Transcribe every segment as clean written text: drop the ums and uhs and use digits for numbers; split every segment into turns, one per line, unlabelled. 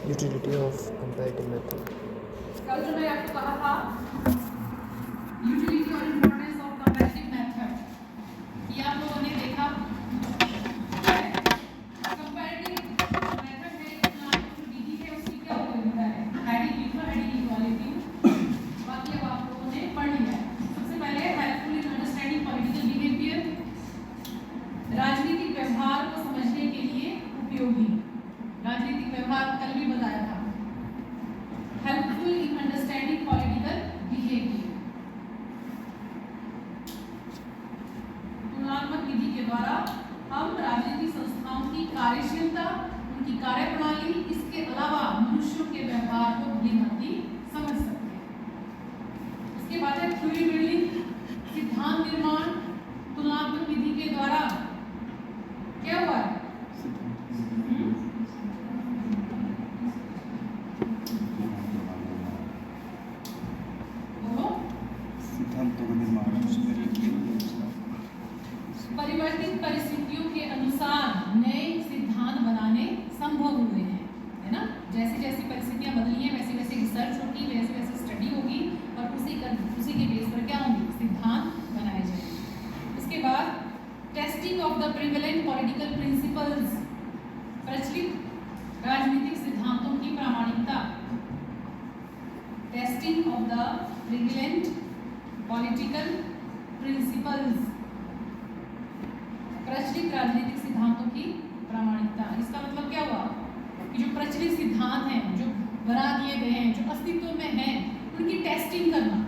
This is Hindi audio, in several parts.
Utility of comparative method.
कल जो मैं आपको कहा था यूटिलिटी और इम्पोर्टेंस ऑफ कंपैरेटिव मेथड, ये आप लोगों ने देखा। कंपैरेटिव मेथड है जो विधि है उसकी क्या उपयोगिता है, हेडिंग लिखो, हेडिंग लिखवा लेती हूँ, बाकी अब आप लोगों ने पढ़ लिया है। सबसे पहले helpful in understanding political behaviour, राजनीतिक व्यवहार को समझने के लिए उपयोगी। राजनीतिक व्यवहार कल भी बताया था। Helpful in understanding political behaviour, तुलनात्मक विधि के द्वारा हम राजनीतिक संस्थाओं की कार्यशीलता, उनकी कार्यप्रणाली, इसके अलावा मनुष्यों के व्यवहार को भली-भांति समझ सकते हैं। इसके बाद है थ्योरी बिल्डिंग, सिद्धांत निर्माण। तुलनात्मक विधि के द्वारा क्या हुआ है?
सिद्धांतों का निर्माण
परिवर्तित परिस्थितियों के अनुसार नए सिद्धांत बनाने संभव हुए हैं, है ना। जैसे जैसी परिस्थितियां बदली हैं वैसे वैसे रिसर्च होगी, वैसे वैसे स्टडी होगी और उसी के बेस पर क्या होंगे, सिद्धांत बनाए जाएंगे। इसके बाद testing of the prevalent political principles, प्रचलित राजनीतिक सिद्धांतों की प्रामाणिकता। Testing of the prevalent political principles, प्रचलित राजनीतिक सिद्धांतों की प्रामाणिकता। इसका मतलब क्या हुआ कि जो प्रचलित सिद्धांत हैं, जो बना दिए गए हैं, जो अस्तित्व में हैं, उनकी टेस्टिंग करना,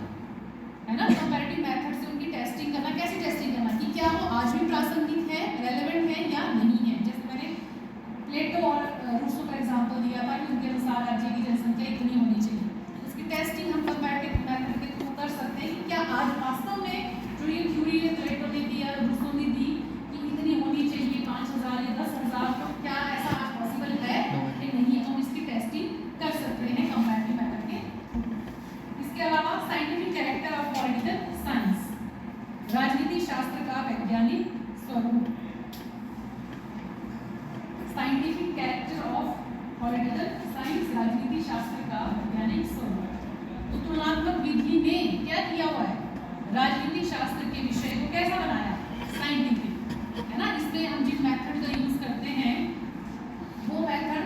है ना। कंपैरेटिव मेथड से उनकी टेस्टिंग करना। कैसे टेस्टिंग करना कि क्या वो आज भी प्रासंगिक है, रेलेवेंट है या नहीं है। जैसे मैंने प्लेटो और रूसो का एग्जांपल दिया था कि उनके अनुसार राज्य की जनसंख्या इतनी होनी चाहिए। इसकी टेस्टिंग हम कंपैरेटिव मेथड के थ्रू कर सकते हैं कि क्या आज वास्तव में जो ये थ्योरी है प्लेटो ने दी या रूसो ने दी कि इतनी होनी चाहिए 5000 या 10,000, तो क्या ऐसा आज पॉसिबल है कि नहीं, हम इसकी टेस्टिंग कर सकते हैं कंपैरेटिव मेथड के। इसके अलावा scientific character of political science, राजनीति शास्त्र का वैज्ञानिक स्वरूप। Scientific character of political science, राजनीति शास्त्र का वैज्ञानिक स्वरूप। तो तुलनात्मक विधि ने क्या किया हुआ है, राजनीति शास्त्र के विषय को कैसा बनाया, साइंटिफिक, है ना। इसमें हम जिन मेथड का यूज करते हैं वो मेथड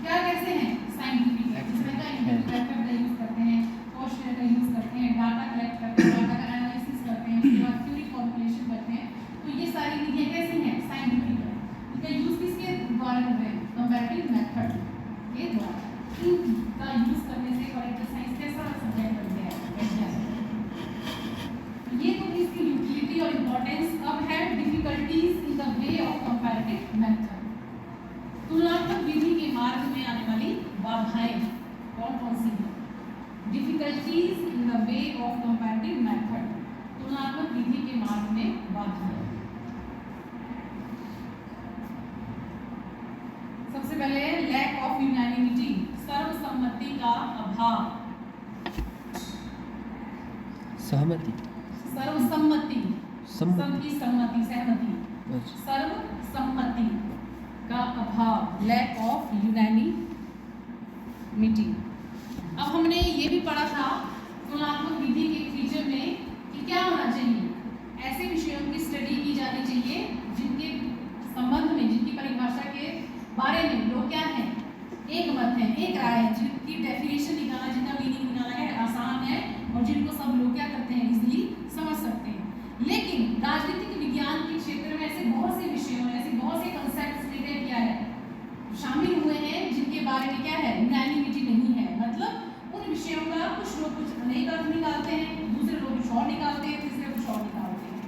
क्या कैसे हैं, साइंटिफिक है। जिसमें का इंटरव्यू मेथड का यूज करते हैं, क्वेश्चन का यूज करते हैं, डाटा कलेक्ट करते हैं, डाटा का एनालिसिस करते हैं, उसके बाद थ्योरी फॉर्मुलेशन करते हैं। तो ये सारी विधियां कैसी हैं, साइंटिफिक है। इनका यूज किसके द्वारा कर रहे हैं, कंपैरेटिव मेथड के द्वारा। इनका यूज करने से पॉलिटिकल साइंस कैसा सब्जेक्ट बन गया है। ये तो इसकी यूटिलिटी और इम्पोर्टेंस। अब है difficulties in the way of comparative method, तुलनात्मक विधि के मार्ग में आने वाली बाधाएं कौन कौन सी हैं। Difficulties in the way of comparative method, तुलनात्मक विधि के मार्ग में बाधाएं। सबसे पहले लैक ऑफ यूनानिमिटी, सर्वसम्मति का अभाव।
सहमति,
सर्वसम्मति,
सम्मति,
सबकी सम्मति, सहमति,
अच्छा,
सर्वसम्मति का अभाव, लैक ऑफ यूनानिमिटी। अब हमने ये भी पढ़ा था तुलनात्मक विधि के फीचर में कि क्या होना चाहिए, ऐसे विषयों की स्टडी की जानी चाहिए जिनके संबंध में, जिनकी परिभाषा के बारे में लोग क्या हैं, एक मत है, एक राय है, जिनकी डेफिनेशन निकालना, जिनका मीनिंग निकालना है आसान है और जिनको सब लोग क्या करते हैं, इजीली समझ सकते हैं। लेकिन राजनीतिक विज्ञान के क्षेत्र में ऐसे बहुत से विषयों, ऐसे बहुत से कंसेप्ट्स ने क्या है, शामिल हुए हैं जिनके बारे में क्या है, यूनानिमिटी नहीं है। मतलब उन विषयों का कुछ लोग कुछ अनेक अर्थ निकालते हैं, दूसरे लोग कुछ और निकालते हैं, तीसरे कुछ और निकालते हैं,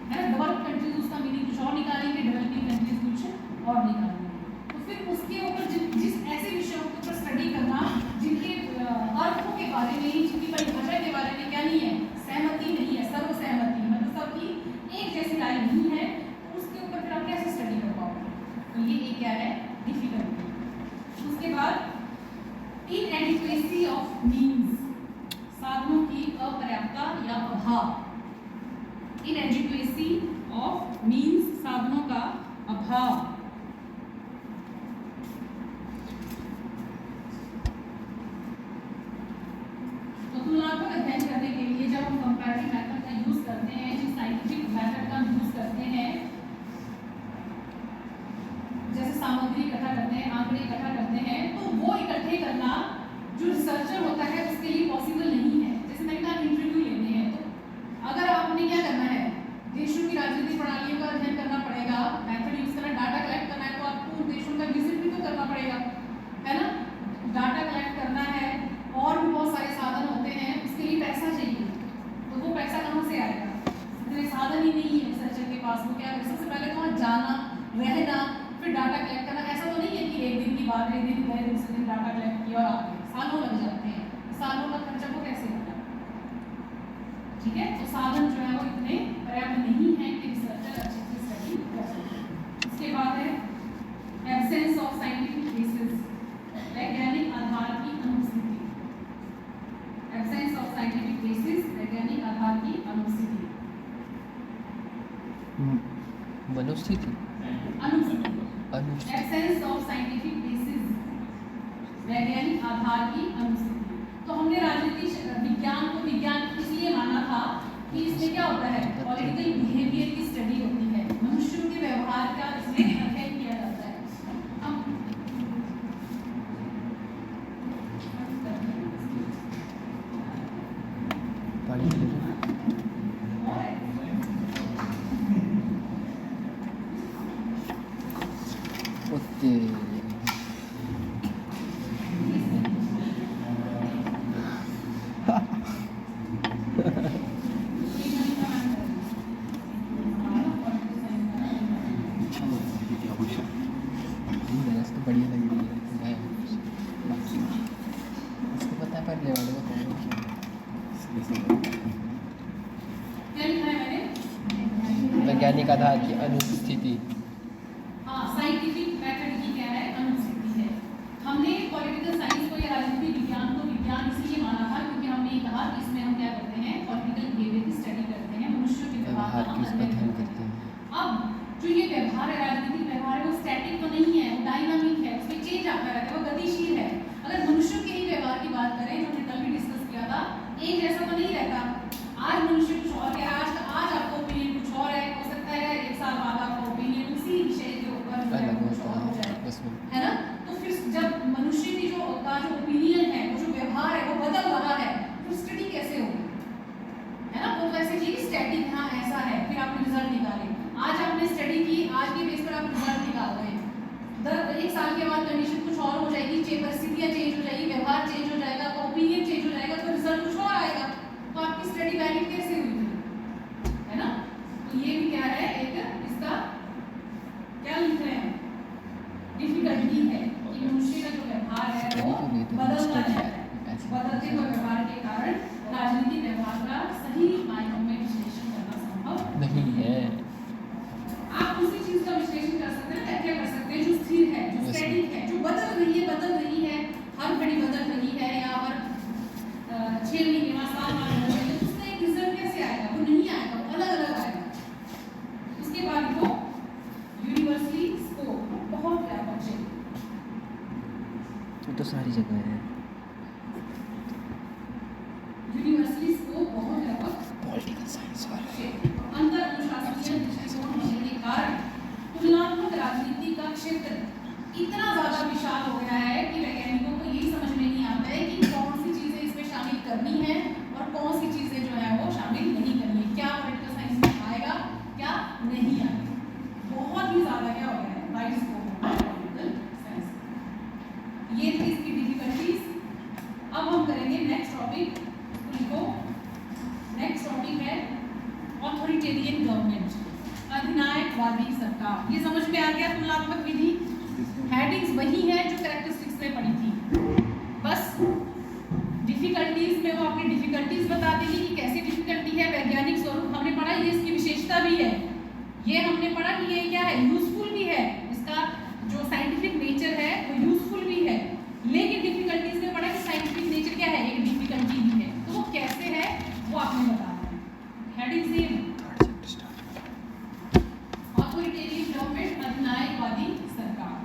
है ना। डेवलप्ड कंट्रीज उसका मीनिंग कुछ और निकालेंगे, डेवलपिंग कंट्रीज कुछ और निकालेंगे। तो फिर उसके ऊपर जिस ऐसे विषयों के ऊपर स्टडी करना जिनके अर्थों के बारे में, जिनकी परिभाषा के बारे में क्या नहीं है, सहमति नहीं है, सर्वसहमति, मतलब सबकी एक जैसी राय नहीं है, तो उसके ऊपर फिर आप कैसे स्टडी कर पाओगे। तो ये एक क्या है, डिफिकल्टी। उसके बाद इनएडिक्वेसी ऑफ मीन्स, साधनों की अपर्याप्तता या अभाव। इनएडिक्वेसी ऑफ मीन्स, साधनों का अभाव। पहले दूसरे दिन डाटा कलेक्ट किया और आ गए, सालों लग जाते हैं। सालों का खर्चा को कैसे होगा? ठीक है, तो साधन जो है वो इतने पर्याप्त नहीं है कि रिसर्चर अच्छे से स्टडी कर सके। इसके बाद है एब्सेंस ऑफ साइंटिफिक बेसिस, वैज्ञानिक आधार की अनुपस्थिति। एब्सेंस ऑफ साइंटिफिक बेसिस, वैज्ञानिक आधार की अनुपस्थिति।
मनोस्थिति,
अनुपस्थिति, एब्सेंस ऑफ साइंटिफिक बेसिस, वैज्ञानिक आधार की अनुपस्थिति। तो हमने राजनीति विज्ञान को विज्ञान इसलिए माना था कि इसमें क्या होता है, पॉलिटिकल बिहेवियर की स्टडी होती है, मनुष्यों के व्यवहार का इसमें अध्ययन किया जाता है।
पानी ले लो। ओके, तो बढ़िया लग रही है। इसको पता है पढ़ने वाले को कौन
क्या लिखा है मैंने?
वैज्ञानिक आधार की अनुपस्थिति।
हाँ, साइंटिफिक मेथड की क्या है, अनुपस्थिति है। हमने पॉलिटिकल साइंस को या राजनीति विज्ञान को विज्ञान इसलिए माना था क्योंकि हमने ये कहा कि इसमें हम क्या करते हैं, पॉलिटिकल बिहेवियर की स्टडी करते हैं, मनुष्यों के व्यवहार का अध्ययन करते हैं। अब जो ये व्यवहार है, राजनीतिक व्यवहार है, वो स्टैटिक तो नहीं है, वो डायनामिक है, उसमें चेंज आता रहता है, वो गतिशील है। अगर मनुष्यों के ही व्यवहार की बात करें, जो हमने कल भी डिस्कस किया था, एक जैसा तो नहीं रहता। आज मनुष्य कुछ और कह रहा है, आज आपका ओपिनियन कुछ और है, हो सकता है 1 साल बाद आपका ओपिनियन उसी विषय के ऊपर कुछ और हो जाए, है ना? तो फिर जब मनुष्य की जो ओपिनियन है, वो जो व्यवहार है, वो बदल रहा है, तो स्टडी कैसे होगी, है ना? वो तो ऐसे चीज स्टैटिक, हाँ ऐसा है, फिर आपने रिजल्ट निकाले। आज आपने स्टडी की, आज के बेस पर आप रिजल्ट निकाल रहे हैं। 1 साल के बाद कंडीशन कुछ और हो जाएगी, परिस्थितियां चेंज हो जाएगी, व्यवहार चेंज हो जाएगा, ओपिनियन चेंज हो जाएगा, तो रिजल्ट कुछ और आएगा। तो आपकी स्टडी वैलिड कैसे हुई, है ना? तो ये भी क्या है, एक इसका क्या लिख रहे हैं, डिफिकल्टी है कि मनुष्य का जो व्यवहार है वो बदलता है। बदलते हुए व्यवहार के कारण राजनीतिक व्यवहार का सही मायनों में विश्लेषण करना संभव
नहीं है।
आप उसी चीज का विश्लेषण कर सकते हैं, व्याख्या कर सकते हैं जो स्थिर है, जो स्टैटिक है, जो बदल रही है, हर घड़ी बदल रही है, या हर 6 महीने में, साल में बदल रही है, तो उसका एक रिजल्ट कैसे आएगा? वो नहीं आएगा, वो अलग अलग आएगा। उसके बाद वो यूनिवर्सली स्कोप, बहुत व्यापक है,
वो तो सारी जगह है।
यूनिवर्सली स्कोप बहुत व्यापक
पॉलिटिकल साइंस वाले
अंतर अनुशासनीय दृष्टिकोण होने के कारण तुलनात्मक राजनीति का क्षेत्र इतना ज्यादा विशाल हो गया है कि वैज्ञानिकों को यही समझ में नहीं आता है कि कौन सी चीजें इसमें शामिल करनी है और कौन सी चीजें जो है वो शामिल नहीं करनी है, क्या पॉलिटिकल साइंस में आएगा, क्या नहीं आएगा। बहुत ही ज्यादा क्या हो गया है, वाइड स्कोप हो गया है पॉलिटिकल साइंस। ये थी इसकी डिफिकल्टीज। अब हम करेंगे नेक्स्ट टॉपिक, लिखो। नेक्स्ट टॉपिक है ऑथोरिटेरियन गवर्नमेंट, अधिनायकवादी सरकार। ये समझ में आ गया तुलनात्मक विधि? हेडिंग्स वही है जो कैरेक्टरिस्टिक्स में पढ़ी थी, बस डिफिकल्टीज में वो अपनी डिफिकल्टीज बता देगी कि कैसी डिफिकल्टी है। वैज्ञानिक स्वरूप हमने पढ़ा, ये इसकी विशेषता भी है। ये हमने पढ़ा कि ये क्या है, यूजफुल भी है, इसका जो साइंटिफिक नेचर है वो यूजफुल भी है। लेकिन डिफिकल्टीज में पढ़ा कि साइंटिफिक नेचर क्या है, एक डिफिकल्टी भी है, तो वो कैसे है वो आपने बताना है। हेडिंग सेम, ऑथोरिटेरियन गवर्नमेंट, अधिनायकवादी सरकार।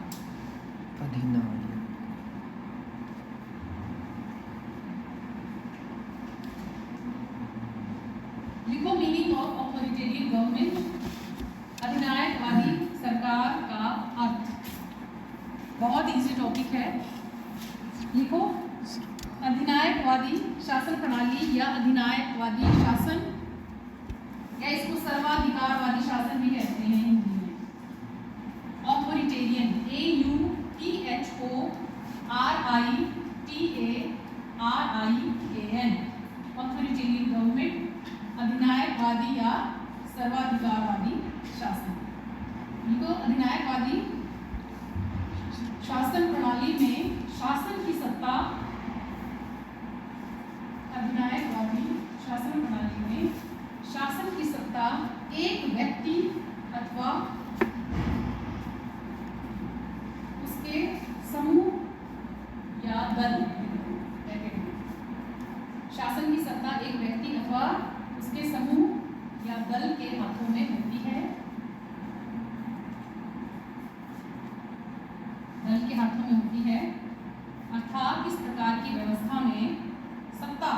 लिखो मीनिंग ऑफ ऑथोरिटेरियन गवर्नमेंट, अधिनायकवादी सरकार का अर्थ। बहुत इजी टॉपिक है, लिखो। अधिनायकवादी शासन प्रणाली या अधिनायकवादी शासन, या इसको सर्वाधिकारवादी शासन भी कहते हैं हिंदी में। ऑथोरिटेरियन, AUTHORITARIAN, ऑथोरिटेरियन गवर्नमेंट, अधिनायकवादी या सर्वाधिकारवादी शासन। इनको अधिनायकवादी शासन प्रणाली में अर्थात इस प्रकार की व्यवस्था में सत्ता,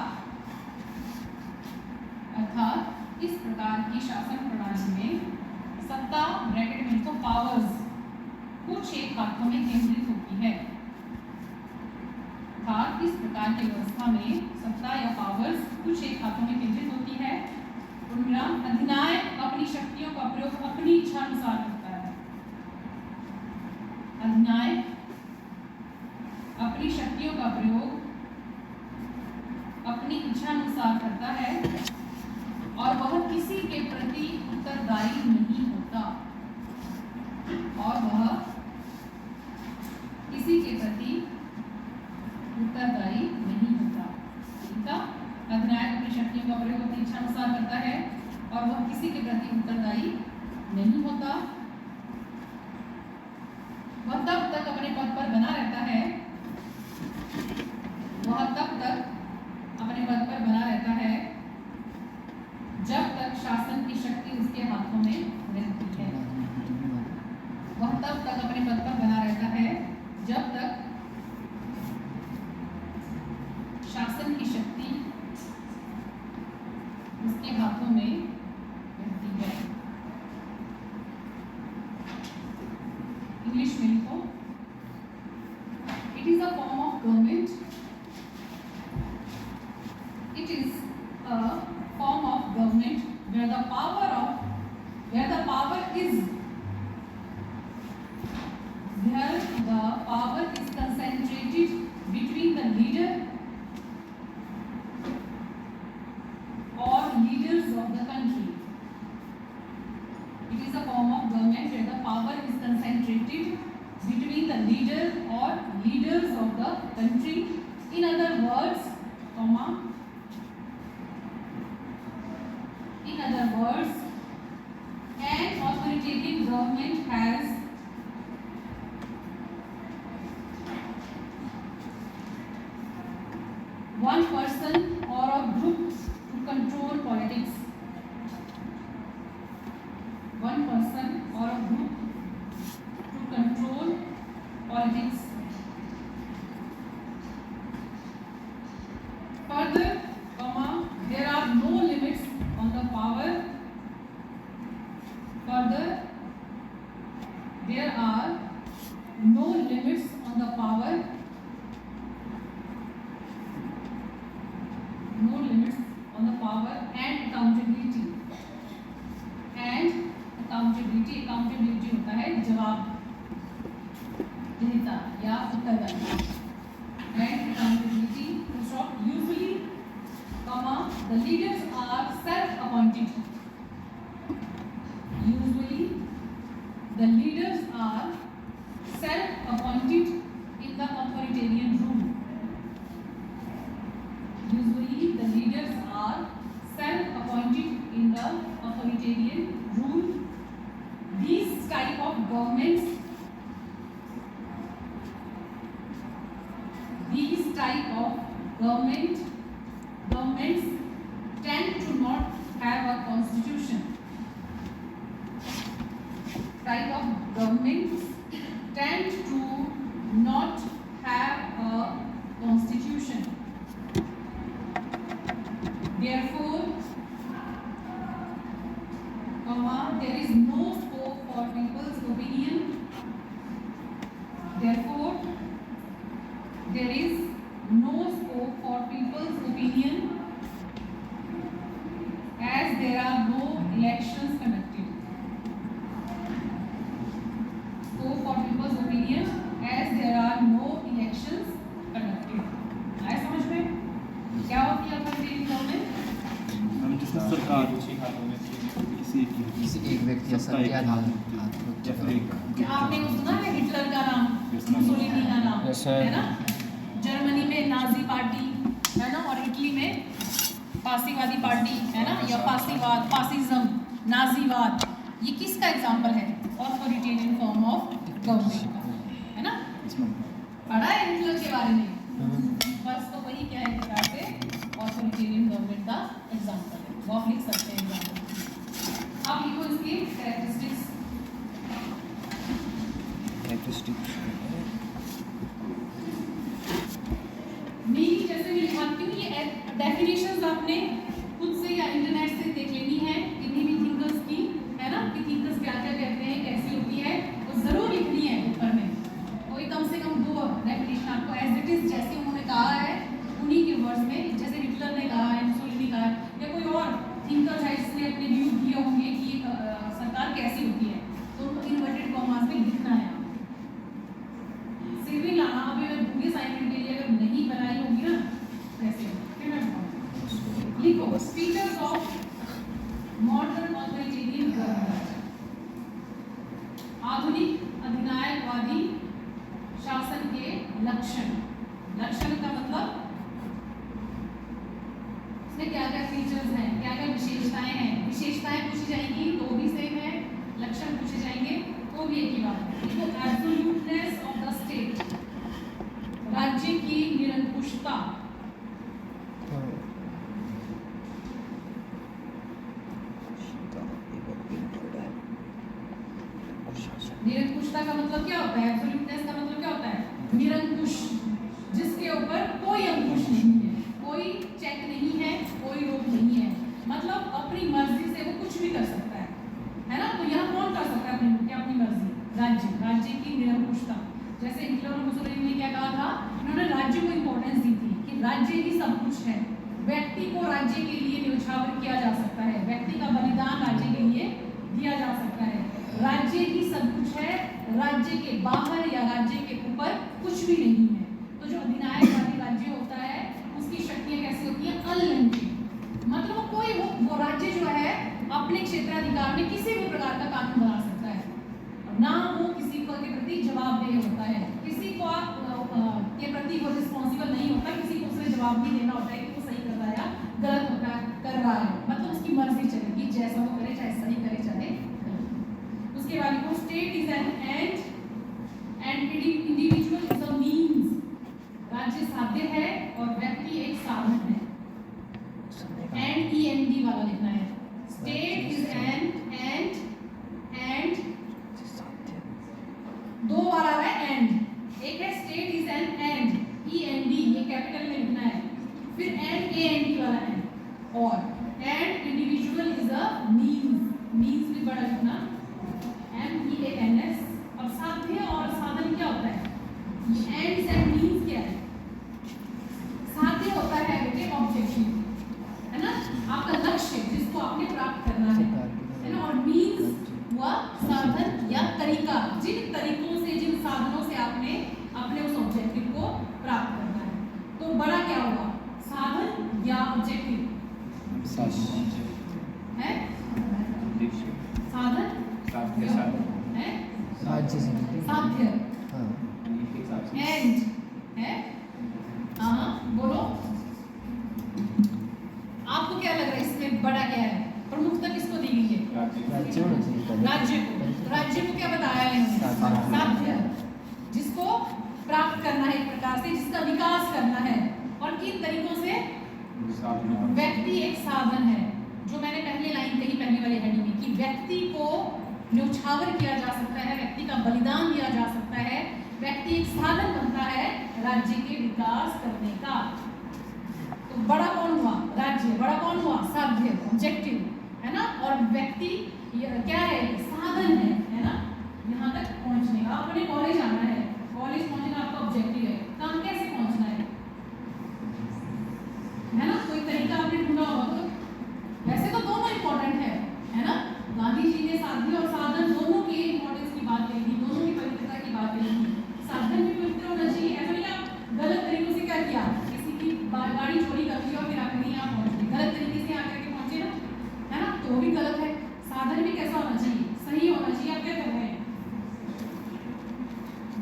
अर्थात इस प्रकार की शासन प्रणाली में सत्ता ब्रैकेट में तो पावर्स कुछ एक हाथों में केंद्रित होती है। अर्थात इस प्रकार की व्यवस्था में सत्ता या पावर्स कुछ एक हाथों में केंद्रित होती है। उनका अधिनायक अपनी शक्तियों का प्रयोग अपनी इच्छा अनुसार करता है। अधिनायक अपनी शक्तियों का प्रयोग अपनी इच्छा अनुसार करता है और वह किसी के प्रति उत्तरदायी नहीं होता, और वह किसी के प्रति उत्तरदायी नहीं होता। ठीक है, अधिनायक अपनी शक्तियों का प्रयोग अपनी इच्छा अनुसार करता है और वह किसी के प्रति उत्तरदायी नहीं होता। वह तब तक अपने पद पर बना रहता है, वह तब तक अपने पद पर बना रहता है जब तक शासन की शक्ति उसके हाथों में रहती है। वह तब तक अपने पद पर बना रहता है जब तक शासन की शक्ति उसके हाथों में रहती है। इंग्लिश में लिखो, it is a form of government, it is a form of government where the power is concentrated between the leader or leaders of the country. It is a form of government where the power is concentrated between the leader or leaders of the country. In other words, an authoritarian government has one person or a group to control politics. One person or a group to control politics. Further, there are no limits on the power. Further, there are no limits on the power. No limits on the power and accountability. And accountability, accountability होता है जवाब देता या उत्तरदायी। And accountability, usually, the leaders are self-appointed. Usually, the leaders are self-appointed in the authoritarian rule. Usually, the leaders are self-appointed in the authoritarian rule. These type of governments tend to not have a constitution. Type of governments tend to not have a constitution. Therefore, there is no scope for people's opinion. Therefore, there is no scope for people's opinion as there are no elections conducted. Scope for people's opinion as there are no elections conducted. आया समझ में? क्या होती है अथॉरिटेरियन गवर्नमेंट?
हम जिसमें सरकार
किसी एक व्यक्ति या सत्ता के आधार
क्या आपने वो सुना है हिटलर का नाम, मुसोलिनी का नाम, है ना? जर्मनी में नाजी पार्टी है ना, और इटली में फासीवादी पार्टी है ना, या फासीवाद, फासिज्म, नाजीवाद, ये किसका एग्जाम्पल है? ऑथोरिटेरियन फॉर्म ऑफ गवर्नमेंट का, है ना? पढ़ा है हिटलर के बारे में? बस तो वही क्या है, एक प्रकार से ऑथोरिटेरियन गवर्नमेंट का एग्जाम्पल है, वो आप लिख सकते हैं एग्जाम्पल। आप लिखो इसकी कैरेक्टरिस्टिक्स। डेफिनेशंस आपने खुद से या इंटरनेट से देख लेनी है किन्हीं भी थिंकर्स की, है ना, कि थिंकर्स क्या क्या कहते हैं, कैसी होती है, वो जरूर लिखनी है ऊपर में। कोई कम से कम 2 डेफिनेशन आपको एज इट इज जैसे उन्होंने कहा है उन्हीं के वर्ड्स में, जैसे हिटलर ने कहा है, मुसोलिनी कहा है, या कोई और थिंकर है जिसने अपने व्यू दिए होंगे कि सरकार कैसी होती है, तो उनको इन्वर्टेड कॉमास में लिखना है। सिविल लाना अभी मैं दूंगी असाइनमेंट के लिए, अगर नहीं बनाई होगी ना वैसे फिर मैं बताऊंगी। लिखो features of modern authoritarian government. आधुनिक अधिनायकवादी शासन के लक्षण। लक्षण का मतलब इसमें क्या क्या फीचर्स हैं, क्या क्या विशेषताएं हैं। विशेषताएं पूछी जाएंगी तो भी सेम है, लक्षण पूछे जाएंगे तो भी एक ही बात है। देखो एब्सोल्यूटनेस ऑफ द स्टेट, राज्य की निरंकुशता। निरंकुशता का मतलब क्या होता है? एब्सोल्यूटनेस का मतलब क्या होता है? निरंकुश, जिसके ऊपर कोई अंकुश नहीं है, कोई चेक नहीं है, कोई रोक नहीं है, मतलब अपनी मर्जी से वो कुछ भी कर सकता है ना। तो यहाँ कौन कर सकता है अपनी मर्जी? राज्य, राज्य की निरंकुशता। जैसे हिटलर और मुसोलिनी ने क्या कहा था, उन्होंने राज्य को इंपॉर्टेंस दी थी कि राज्य ही सब कुछ है, व्यक्ति को राज्य के लिए न्यौछावर किया जा सकता है, व्यक्ति का बलिदान राज्य के लिए दिया जा सकता है, राज्य ही सब कुछ है, राज्य के बाहर या राज्य के ऊपर कुछ भी नहीं है। तो जो अधिनायकवादी राज्य होता है उसकी शक्तियां कैसी होती हैं? अनलिमिटेड, मतलब कोई वो राज्य जो है अपने क्षेत्राधिकार में किसी भी प्रकार का कानून बना सकता है, ना वो किसी को के प्रति जवाबदेह होता है, किसी को के प्रति वो रिस्पॉन्सिबल नहीं होता, किसी को उसने जवाब भी देना होता है कि वो सही कर रहा है या गलत होता है कर रहा है, मतलब उसकी मर्जी चलेगी, जैसा वो करे, चाहे सही करे चाहे गलत। उसके बाद को state is an and individual is a means, राज्य साध्य है और व्यक्ति एक साधन है। END वाला लिखना है। स्टेट इज एन एंड 2 बार आ रहा है एंड, एक है state is an and END, ये कैपिटल में लिखना है, फिर एंड AND वाला है, और and individual is a means भी बड़ा लिखना MEANS। अब साध्य और साधन क्या होता है? एंड्स एंड मींस क्या है? साध्य होता है बेटे ऑब्जेक्टिव, है ना, आपका लक्ष्य जिसको आपने प्राप्त करना है ना, और मींस हुआ साधन या तरीका, जिन तरीकों से, जिन साधनों से आपने अपने उस ऑब्जेक्टिव को प्राप्त करना है। तो बड़ा क्या हुआ? साधन या ऑब्जेक्टिव? है साधन है साध्य एंड है। हाँ बोलो, आपको क्या लग रहा है इसमें बड़ा क्या है? प्रमुखता किसको दी गई है? राज्य को। राज्य को क्या बताया है इन्होंने? साध्य, जिसको प्राप्त करना है एक प्रकार से, जिसका विकास करना है, और किन तरीकों से? व्यक्ति एक साधन है, जो मैंने पहले लाइन कही पहले वाली हेडिंग में, कि व्यक्ति को न्यौछावर किया जा सकता है, व्यक्ति का बलिदान दिया जा सकता है, व्यक्ति एक साधन बनता है राज्य के विकास करने का। तो बड़ा कौन हुआ? राज्य। बड़ा कौन हुआ? साध्य, ऑब्जेक्टिव, है ना, और व्यक्ति क्या है? साधन है ना, यहाँ तक पहुँचने का। आपने कॉलेज आना है, कॉलेज पहुँचना आपका ऑब्जेक्टिव है, काम कैसे पहुँचना है ना, कोई तरीका आपने ढूंढा होगा। तो वैसे तो दोनों इंपॉर्टेंट है ना, गांधी जी ने साध्य और साधन दोनों के इंपॉर्टेंस की बात कही थी, दोनों की पवित्रता की बात कही थी। साधन भी पवित्र होना चाहिए, ऐसा नहीं आप गलत तरीकों से क्या किया, किसी की गाड़ी चोरी कर दी और फिर आखिर यहाँ पहुँच गए, गलत तरीके से यहाँ करके पहुँचे ना, है ना, तो वो भी गलत है। साधन भी कैसा होना चाहिए? सही होना चाहिए। आप क्या कर रहे हैं?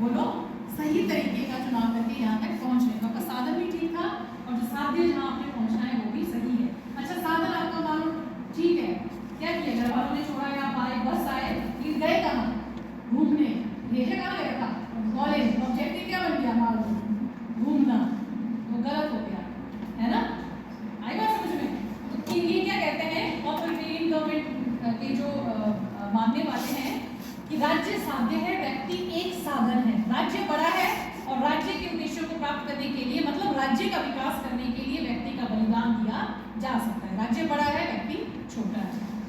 बोलो, सही तरीके का चुनाव करें। छोटा है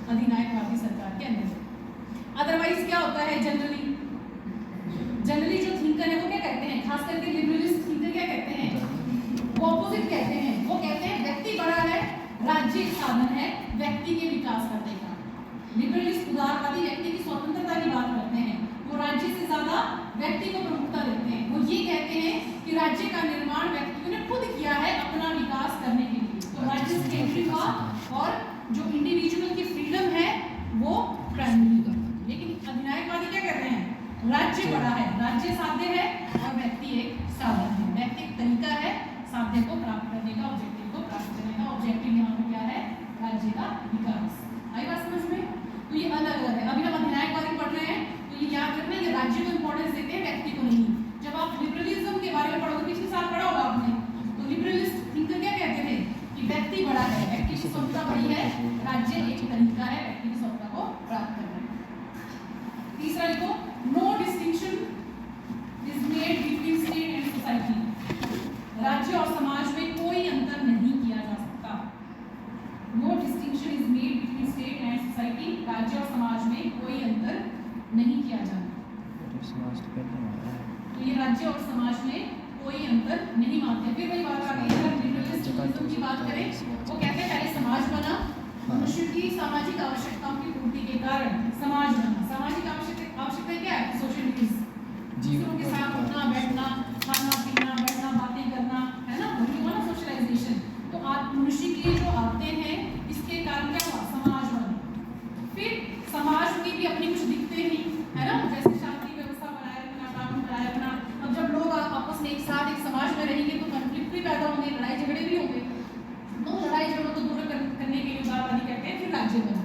अधिनायकवादी सरकार के अंदर। अदरवाइज क्या होता है जनरली जो थिंकर है वो क्या कहते हैं, खास करके लिबरलिस्ट थिंकर क्या कहते हैं, वो ऑपोजिट कहते हैं। वो कहते हैं व्यक्ति बड़ा है, राज्य एक साधन है व्यक्ति के विकास करने का। लिबरलिस्ट उदारवादी व्यक्ति की स्वतंत्रता की बात करते हैं, वो राज्य से ज्यादा व्यक्ति को प्रमुखता देते हैं। वो ये कहते हैं कि राज्य का निर्माण व्यक्तियों ने खुद किया है अपना विकास करने के लिए, तो राज्य सेकेंडरी हुआ और जो इंडिविजुअल की फ्रीडम है वो प्राइमरी हुआ। लेकिन अधिनायकवादी क्या कहते हैं, राज्य बड़ा है, राज्य साध्य है और व्यक्ति एक साधन है। व्यक्ति एक तरीका है साध्य को प्राप्त करने का, ऑब्जेक्टिव को प्राप्त करने का। ऑब्जेक्टिव यहाँ पर क्या है, राज्य का विकास। आई बात समझ में? तो ये अलग अलग है। अभी हम अधिनायकवादी पढ़ रहे हैं तो ये याद रखना, ये राज्य को इंपॉर्टेंस देते हैं, व्यक्ति को नहीं। जब आप लिबरलिज्म के बारे में पढ़ोगे, पिछले साल पढ़ा होगा आपने, तो लिबरलिस्ट थिंकर क्या कहते थे कि व्यक्ति बड़ा है, व्यक्ति की स्वतंत्रता बड़ी है, राज्य एक तरीका है व्यक्ति की स्वतंत्रता को प्राप्त करने का। तीसरा लिखो, no distinction is made between state and society. राज्य और समाज में कोई अंतर नहीं किया जा सकता। No distinction is made between state and society. राज्य और समाज में कोई अंतर नहीं किया जाता। तो ये राज्य और समाज में कोई अंतर नहीं मानते। फिर वही बात आ गई, अगर लिबरलिज्म की बात करें, वो कहते हैं पहले समाज बना, मनुष्य की सामाजिक आवश्यकताओं की पूर्ति के कारण समाज बना। सामाजिक आवश्यकता क्या है, सोशल नीड्स, दूसरों के साथ उठना बैठना, खाना पीना, बैठना, बातें करना, है ना, वही हुआ ना सोशलाइजेशन। तो आप मनुष्य की जो आदतें हैं, इसके कारण क्या हुआ, समाज बना। फिर समाज की भी अपनी कुछ दिक्कतें ही, है ना, जैसे शांति व्यवस्था बनाए रखना, कानून बनाए रखना। अब जब लोग आपस में एक साथ एक समाज में रहेंगे तो कॉन्फ्लिक्ट भी पैदा होंगे, लड़ाई झगड़े भी होंगे। तो लड़ाई झगड़ों को दूर करने के लिए उदारवादी कहते हैं फिर राज्य बना।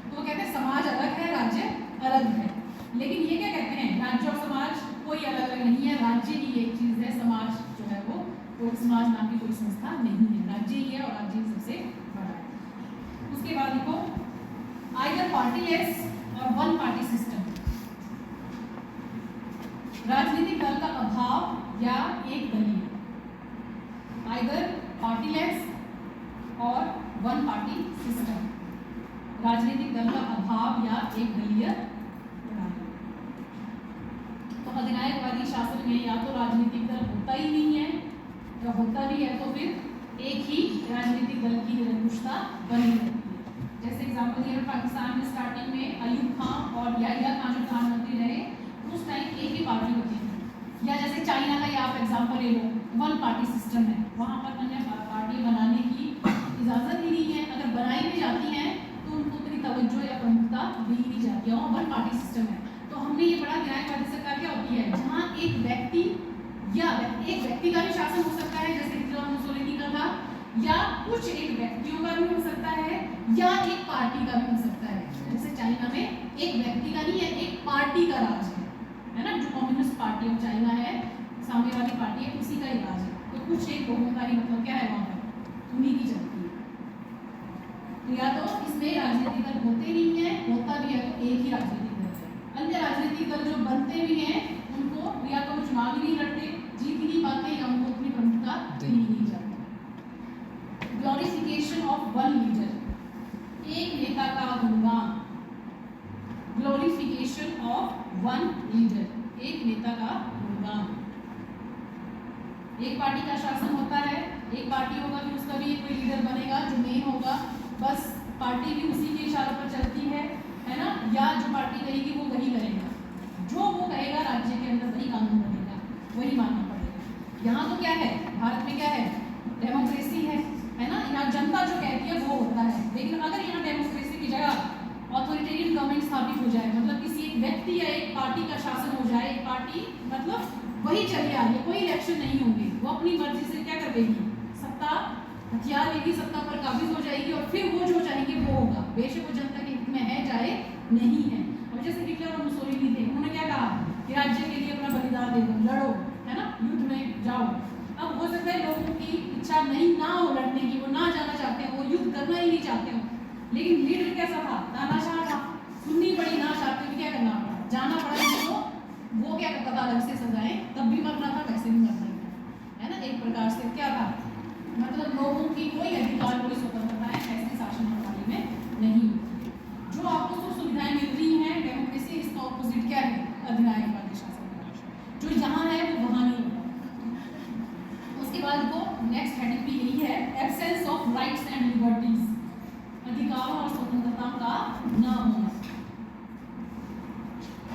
तो वो कहते हैं समाज अलग है, राज्य अलग है। लेकिन ये क्या कहते हैं, राज्य और समाज कोई अलग अलग नहीं है, राज्य ही एक चीज है, समाज जो है वो समाज नाम की कोई संस्था नहीं है, राज्य ही है और राज्य ही सबसे बड़ा है। उसके बाद देखो, आइदर पार्टीलेस और वन पार्टी सिस्टम। राजनीतिक दल का अभाव या एक दलीय। आइदर पार्टीलेस और वन पार्टी सिस्टम। राजनीतिक दल का अभाव या एक दलीय प्रणाली। तो अधिनायकवादी शासन में या तो राजनीतिक दल होता ही नहीं है, या होता भी है तो फिर एक ही राजनीतिक दल की निरंकुशता बनी रहती है। जैसे एग्जाम्पल दिया, पाकिस्तान में स्टार्टिंग में अयूब खान और याहिया खान जो प्रधानमंत्री रहे, उस टाइम एक ही पार्टी होती थी। या जैसे चाइना का ही आप एग्जाम्पल ले लो, वन पार्टी सिस्टम है, वहाँ पर अन्य पार्टी बनाने की इजाज़त ही नहीं है। अगर बनाई भी जाती हैं तो उनको उतनी तवज्जो या प्रमुखता दी नहीं जाती है, वहाँ वन पार्टी सिस्टम है। तो हमने ये पढ़ा न्यायवादी सरकार क्या होती है, जहाँ एक व्यक्ति या एक व्यक्ति का भी शासन हो सकता है, जैसे हिटलर और मुसोलिनी का था, या कुछ एक व्यक्तियों का भी हो सकता है, या एक पार्टी का भी हो सकता है। जैसे चाइना में एक व्यक्ति का नहीं है, एक पार्टी का राज है ना, जो कम्युनिस्ट पार्टी ऑफ चाइना है, साम्यवादी पार्टी है, उसी का ही राज है। तो कुछ एक लोगों का ही मतलब क्या है, वहाँ पर उन्हीं की चलती है। तो या तो इसमें राजनीतिक दल होते नहीं है, होता भी है तो एक ही राजनीतिक दल है। अन्य राजनीतिक दल जो बनते भी हैं उनको या तो चुनाव ही नहीं लड़ते, जीत ही नहीं पाते, या उनको अपनी प्रमुखता दी नहीं जाती। Glorification of one leader. एक नेता का गुणगान। ग्लोरिफिकेशन ऑफ वन लीडर, एक नेता का गुणगान। एक पार्टी का शासन होता है, एक पार्टी होगा, फिर उसका भी कोई लीडर बनेगा जो मेन होगा, बस पार्टी भी उसी के इशारों पर चलती है ना, या जो पार्टी कहेगी वो वही करेगा, जो वो कहेगा राज्य के अंदर वही कानून बनेगा, वही मानना पड़ेगा। यहाँ तो क्या है, भारत में क्या है, डेमोक्रेसी है ना, यहाँ जनता जो कहती है वो होता है। लेकिन अगर यहाँ डेमोक्रेसी की जगह ऑथोरिटेरियन गवर्नमेंट स्थापित हो जाए, मतलब किसी एक व्यक्ति या एक पार्टी का शासन हो जाए, एक पार्टी मतलब वही चली आ रही है, कोई इलेक्शन नहीं होंगे, वो अपनी मर्जी से क्या कर देगी, सत्ता हथियार लेगी, सत्ता पर काबिज हो जाएगी और फिर वो जो चाहेंगे वो होगा, बेशक वो जनता के हित में है चाहे नहीं है। अब जैसे हिटलर और मुसोलिनी थे, उन्होंने क्या कहा कि राज्य के लिए अपना बलिदान दे दो, लड़ो, है ना, युद्ध में जाओ। अब हो सकता है लोगों की इच्छा नहीं ना हो लड़ने की, वो ना जाना चाहते हैं, वो युद्ध करना ही नहीं चाहते हो, लेकिन लीडर कैसा था, तानाशाह था, सुननी पड़ी ना चाहते हुए क्या करना पड़ा, जाना पड़ा इनको, वो क्या पता अलग से सजाएं, तब भी मरना था वैसे भी मरना था, है ना। एक प्रकार से क्या था, मतलब लोगों की कोई अधिकार, कोई स्वतंत्रता ऐसी शासन प्रणाली में नहीं। बाद को नेक्स्ट हेडिंग भी यही है, absence of rights and liberties, अधिकारों और स्वतंत्रता का न होना।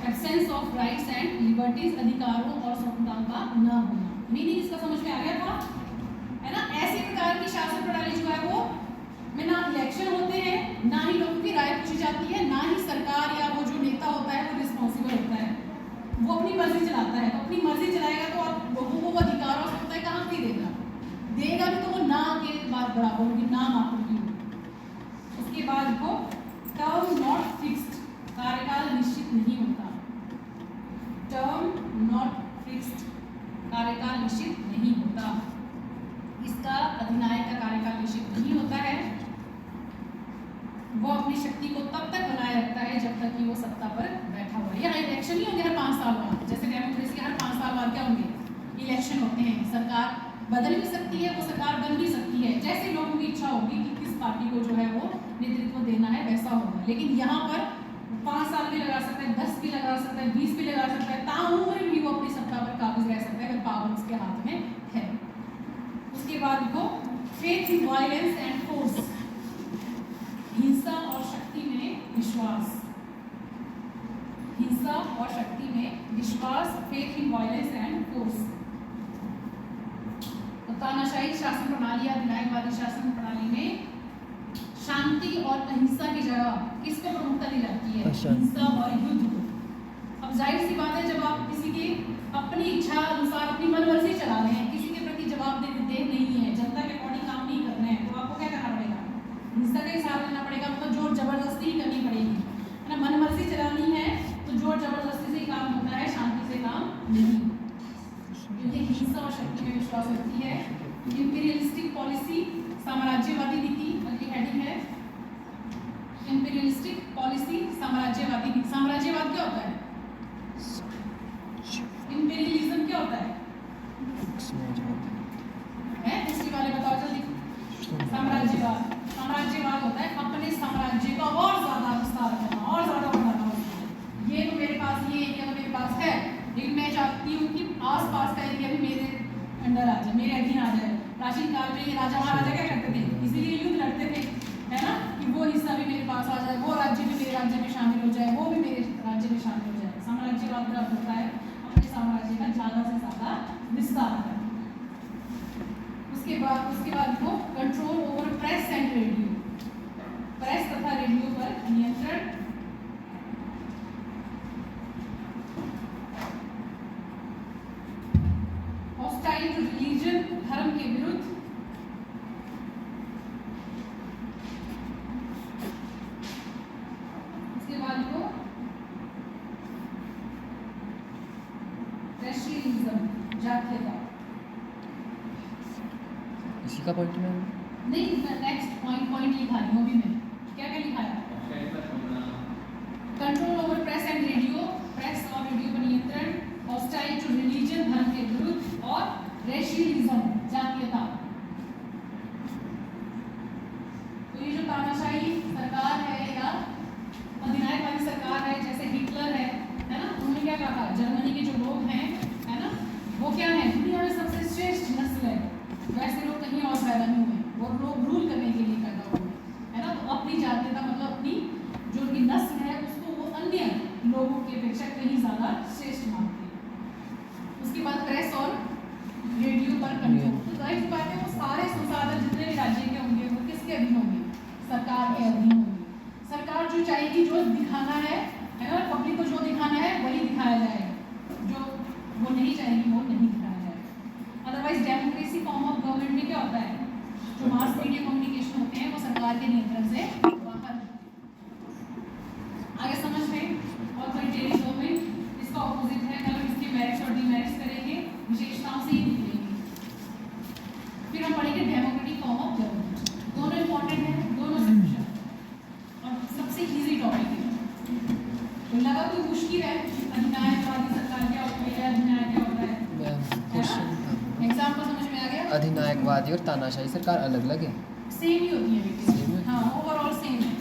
Absence of rights and liberties, अधिकारों और स्वतंत्रता का न होना। मीनिंग इसका समझ में आ गया था, है ना। ऐसे प्रकार की शासन प्रणाली जो है वो में ना इलेक्शन होते हैं, ना ही लोगों की राय पूछी जाती है, ना ही सरकार या वो जो नेता होता है वो रिस्पॉन्सिबल होता है, वो अपनी मर्जी चलाता है। तो अपनी मर्जी चलाएगा तो आप लोगों को वो अधिकार हो सकता है कहाँ पे देगा, देगा भी तो वो ना के बाद बराबर होगी, ना मात्र की होगी। उसके बाद देखो, टर्म नॉट फिक्स्ड, कार्यकाल निश्चित नहीं होता। टर्म नॉट फिक्स्ड, कार्यकाल निश्चित नहीं होता। इसका अधिनायक का कार्यकाल निश्चित नहीं होता है। वो अपनी शक्ति को तब तक बनाए रखता है जब तक कि वो सत्ता पर बैठा हुआ है। यहाँ इलेक्शन ही होंगे हर 5 साल बाद, जैसे डेमोक्रेसी हर 5 साल बाद क्या होंगे, इलेक्शन होते हैं। सरकार बदल भी सकती है, वो सरकार बन भी सकती है, जैसे लोगों की इच्छा होगी कि किस पार्टी को जो है वो नेतृत्व देना है वैसा होगा। लेकिन यहाँ पर 5 साल भी लगा सकता है, 10 भी लगा सकता है, 20 भी लगा सकता है, ताउम्र भी वो अपनी सत्ता पर काबिज रह सकता है अगर पावर उसके हाथ में है। उसके बाद वो faith in violence and force, हिंसा और शक्ति में विश्वास, हिंसा और शक्ति में विश्वास, faith in violence and force. तो तानाशाही शासन प्रणाली या अधिनायकवादी शासन प्रणाली में शांति और अहिंसा की जगह किसको प्रमुखता दी जाती है, हिंसा और युद्ध को। अब जाहिर सी बात है, जब आप किसी की अपनी इच्छा अनुसार अपनी मनमर्जी चला रहे हैं, किसी के प्रति जवाबदेह नहीं है, जनता के अकॉर्डिंग काम नहीं कर रहे हैं, तो आपको क्या करना पड़ेगा, हिंसा का हिसाब लेना पड़ेगा। मतलब जोर जबरदस्ती ही करनी पड़ेगी, है ना। मनमर्जी चलानी है तो जोर जबरदस्ती से ही काम होता है, शांति से काम नहीं। क्योंकि हिंसा और शक्ति में विश्वास रखती है। इंपीरियलिस्टिक पॉलिसी, साम्राज्यवादी नीति, अगली हेडिंग है इंपीरियलिस्टिक पॉलिसी, साम्राज्यवादी नीति। साम्राज्यवाद क्या होता है, इंपीरियलिज्म क्या होता है हिस्ट्री वाले बताओ जल्दी। साम्राज्यवाद, साम्राज्यवाद होता है अपने साम्राज्य का और ज्यादा विस्तार करना, और ज्यादा बढ़ाना। ये तो मेरे पास, ये एरिया तो मेरे पास है, लेकिन मैं चाहती हूँ कि आसपास का एरिया भी मेरे अंडर आ जाए, मेरे अधीन आ जाए। प्राचीन काल में ये राजा महाराजा क्या करते थे, इसीलिए युद्ध लड़ते थे, है ना, कि वो हिस्सा भी मेरे पास आ जाए, वो राज्य भी मेरे राज्य में शामिल हो जाए, वो भी मेरे राज्य में शामिल हो जाए। साम्राज्यवाद का अर्थ होता है अपने साम्राज्य का ज्यादा से ज्यादा विस्तार करना। उसके बाद वो control over press and radio, press तथा रेडियो पर नियंत्रण। हॉस्टाइल टू रिलीजन, धर्म के विरुद्ध। उसके बाद वो रेशियलिज्म, जातीयता।
इसी का पॉइंट में
नहीं, नेक्स्ट पॉइंट लिखा रही हूँ अभी मैं। क्या क्या लिखा है, control over press and radio, press और रेडियो पर नियंत्रण, हॉस्टाइल टू रिलीजन, धर्म के विरुद्ध, और रेशियलिज्म, जातीयता। तो ये जो तानाशाही सरकार है या अधिनायकवादी सरकार है, जैसे हिटलर है ना, उन्होंने क्या कहा था, जर्मनी के जो लोग हैं, है ना, वो क्या है, दुनिया में सबसे श्रेष्ठ नस्ल है, वैसे लोग कहीं और पैदा नहीं हुए, वो लोग रूल करने के लिए पैदा हुए, है ना। तो अपनी जातीयता मतलब अपनी जो उनकी नस्ल है उसको वो अन्य लोगों के अपेक्षा कहीं ज़्यादा श्रेष्ठ मानते हैं। उसके बाद प्रेस और रेडियो पर कंट्रोल। तो जाहिर सी बात है वो सारे संसाधन जितने भी राज्य के होंगे वो किसके अधीन होंगे, सरकार के अधीन होंगे। सरकार जो चाहेगी, जो दिखाना है ना, पब्लिक को जो दिखाना है वही दिखाया जाएगा, जो वो नहीं चाहेगी वो नहीं दिखाया जाएगा। Otherwise democracy form of government में क्या होता है, जो मास मीडिया कम्युनिकेशन होते हैं वो सरकार के नियंत्रण से बाहर। आगे समझ में ऑथोरिटेरियन गवर्नमेंट, इसका ऑपोजिट है। कल इसके मेरिट्स और डीमेरिट्स करेंगे, विशेषताओं से ही निकलेंगे। फिर हम पढ़ेंगे डेमोक्रेटिक फॉर्म ऑफ गवर्नमेंट। दोनों इंपॉर्टेंट है, दोनों से पूछा और सबसे इजी टॉपिक है। तो लगा कोई मुश्किल है, अधिनायकवादी सरकार क्या होती है, अधिनायक क्या होता है, एग्जाम को समझ में आ गया।
अधिनायकवादी और तानाशाही सरकार अलग अलग है,
सेम ही होती है बेटे, हाँ ओवरऑल सेम है।